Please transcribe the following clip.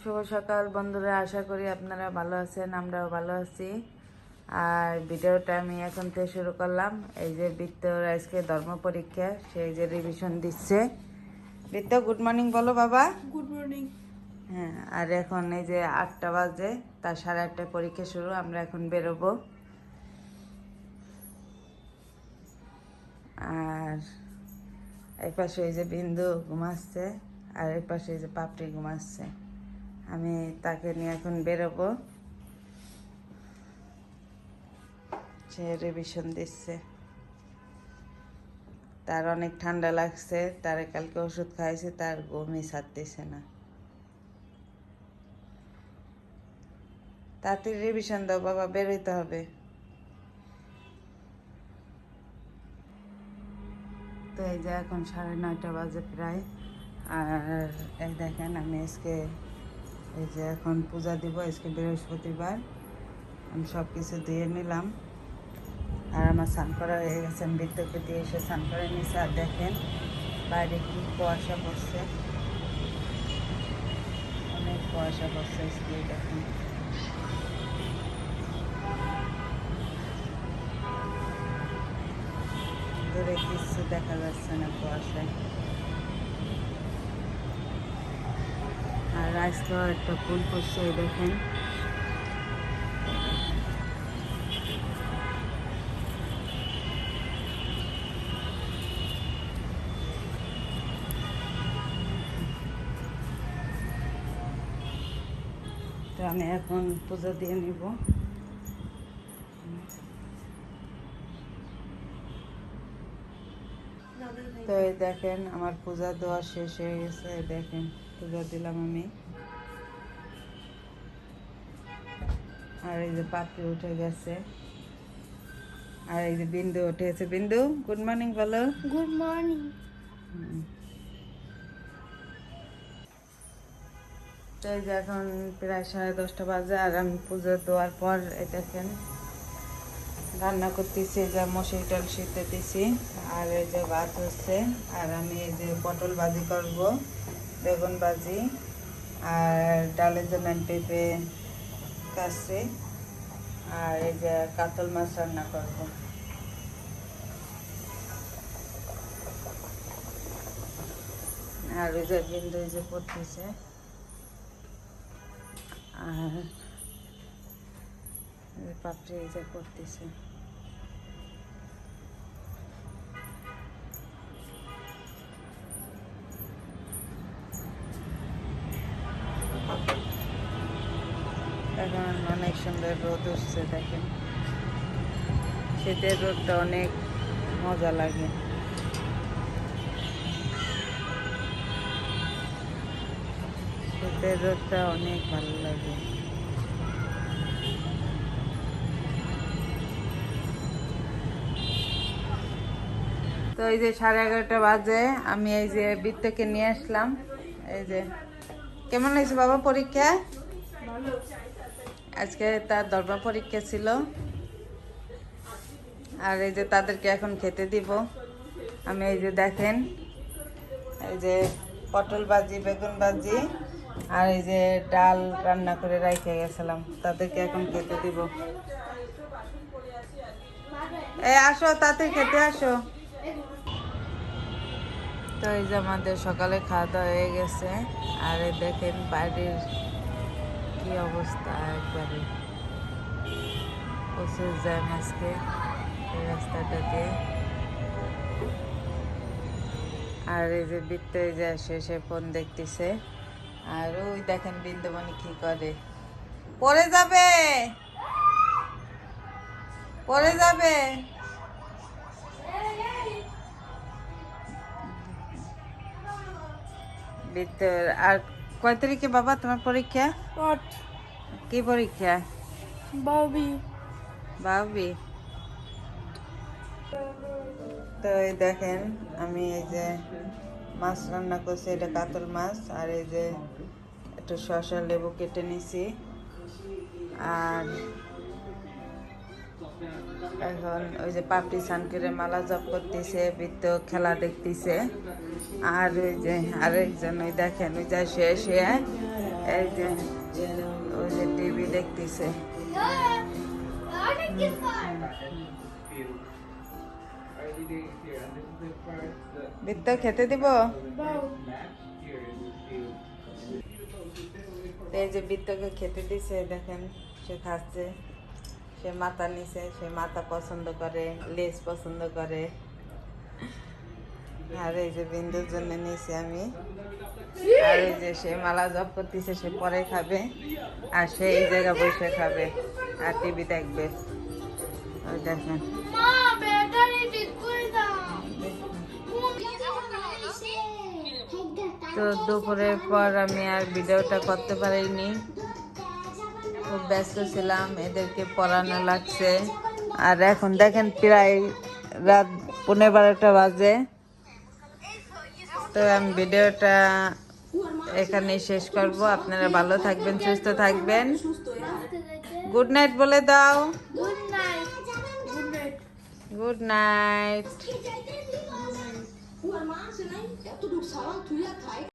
শুভ সকাল বন্ধুরা, আশা করি আপনারা ভালো আছেন, আমরাও ভালো আছি। আর ভিডিওটা আমি এখন থেকে শুরু করলাম। এই যে বৃত্তর আজকে ধর্ম পরীক্ষা, সেই যে রিভিশন দিচ্ছে। বৃত্ত, গুড মর্নিং বলো বাবা। Good morning. হ্যাঁ, আর এখন এই যে 8টা বাজে, তার 8:30টায় পরীক্ষা শুরু। আমরা এখন বেরোবো। আর এই পাশে এই যে বিন্দু ঘুমাচ্ছে, আর এই পাশে এই যে পাপড়ি ঘুমাচ্ছে। আমি তাকে নিয়ে এখন বেরোবো। সে রিভিশন দিচ্ছে। তার অনেক ঠান্ডা লাগছে, তার কালকে ওষুধ খাইছে, তার ঘুমই ছাড়তেছে না। তাড়াতাড়ি রিভিশন দাও বাবা, বেরোইতে হবে। তো এই যে এখন 9:30 বাজে প্রায়। আর এই দেখেন আমি আজকে এই যে এখন পূজা দিব। আজকে বৃহস্পতিবার। আমি সব কিছু দিয়ে নিলাম। আর আমার স্নান করা হয়ে গেছে। আমি বৃত্তকে দিয়ে এসে স্নান করে নিয়েছি। আর দেখেন বাইরে কি কুয়াশা পড়ছে, অনেক কুয়াশা পড়ছে আজকে। দেখেন দূরে কিছু দেখা যাচ্ছে না কুয়াশায়। আর আজকেও একটা ফুল পড়ছে, দেখেন। তো আমি এখন পুজো দিয়ে নিব। তো এই দেখেন আমার পূজা দেওয়া শেষ হয়ে গেছে। দেখেন পূজা দিলাম আমি। আর এই যে পাপড়ি উঠে গেছে। আর এই যে বিন্দু উঠে গেছে। বিন্দু, গুড মর্নিং বলো। Good morning. তো এই যে এখন প্রায় 10:30 বাজে। আর আমি পুজো দেওয়ার পর এই দেখেন রান্না করতেছি। যে মশারি টল সিদ্ধ দিছি। আর এই যে ভাত হচ্ছে। আর আমি এই যে পটল ভাজি করব, বেগুন ভাজি, আর ডালের জন্য পেঁপে কাটছি। আর এই যে কাতল মাছ রান্না করব। আর ওই যে বিন্দু এই যে পড়তেছে। আর পাপড়ি এই যে পড়তেছে। এখন অনেক সুন্দর রোদ উঠছে, দেখেন। শীতের রোদটা অনেক মজা লাগে। শীতের রোদটা অনেক ভালো লাগে। তো এই যে 11:30 বাজে, আমি এই যে বৃত্তকে নিয়ে আসলাম। এই যে কেমন হয়েছে বাবা পরীক্ষা? আজকে তার ধর্ম পরীক্ষা ছিল। আর এই যে তাদেরকে এখন খেতে দিব। আমি এই যে দেখেন এই যে পটল ভাজি, বেগুন ভাজি, আর এই যে ডাল রান্না করে রাইখে গেছিলাম। তাদেরকে এখন খেতে দিব। এই আসো, তাড়াতাড়ি খেতে আসো। তো এই যে আমাদের সকালে খাওয়া দাওয়া হয়ে গেছে। আর এই দেখেন বাড়ির কি অবস্থা, একবারে প্রচুর জ্যাম আজকে এই রাস্তাটাতে। আর এই যে বৃত্ত এই যে শেষে ফোন দেখতেছে। আর ওই দেখেন বিন্দুমণি কি করে, পড়ে যাবে, পড়ে যাবে। বৃত্ত, আর কয় তারিখে বাবা তোমার পরীক্ষা? কি পরীক্ষা? বাবি। বাবি। তো এই দেখেন আমি এই যে মাছ রান্না করছি, এটা কাতল মাছ। আর এই যে একটু শসা লেবু কেটে নিছি। আর এখন ওই যে পাপড়ি স্নান করে মালা জপ করতেছে, বৃত্ত খেলা দেখতেছে। আর ওই যে আরেকজন ওই দেখেন ওই যা শুয়ে শুয়ে এই যে ওই যে টিভি দেখতেছে। বৃত্ত খেতে দিব। এই যে বৃত্তকে খেতে দিছে, দেখেন সে খাচ্ছে, সে মাথা নিছে, সে মাথা পছন্দ করে, লেজ পছন্দ করে। আর এই যে বিন্দুর জন্য নিয়েছি আমি। আর এই যে সে মালা জপ করতেছে, সে পরে খাবে, আর সে এই জায়গা বসে খাবে আর টিভি দেখবে। ওই দেখেন মা ব্যাটারি ঠিক করে দাও। তো দুপুরের পর আমি আর ভিডিওটা করতে পারিনি, খুব ব্যস্ত ছিলাম, এদেরকে পড়ানো লাগছে। আর এখন দেখেন প্রায় রাত 11:30 বাজে। তো আমি ভিডিওটা এখানেই শেষ করব। আপনারা ভালো থাকবেন, সুস্থ থাকবেন। গুড নাইট বলে দাও। Good night. Good night. Good night.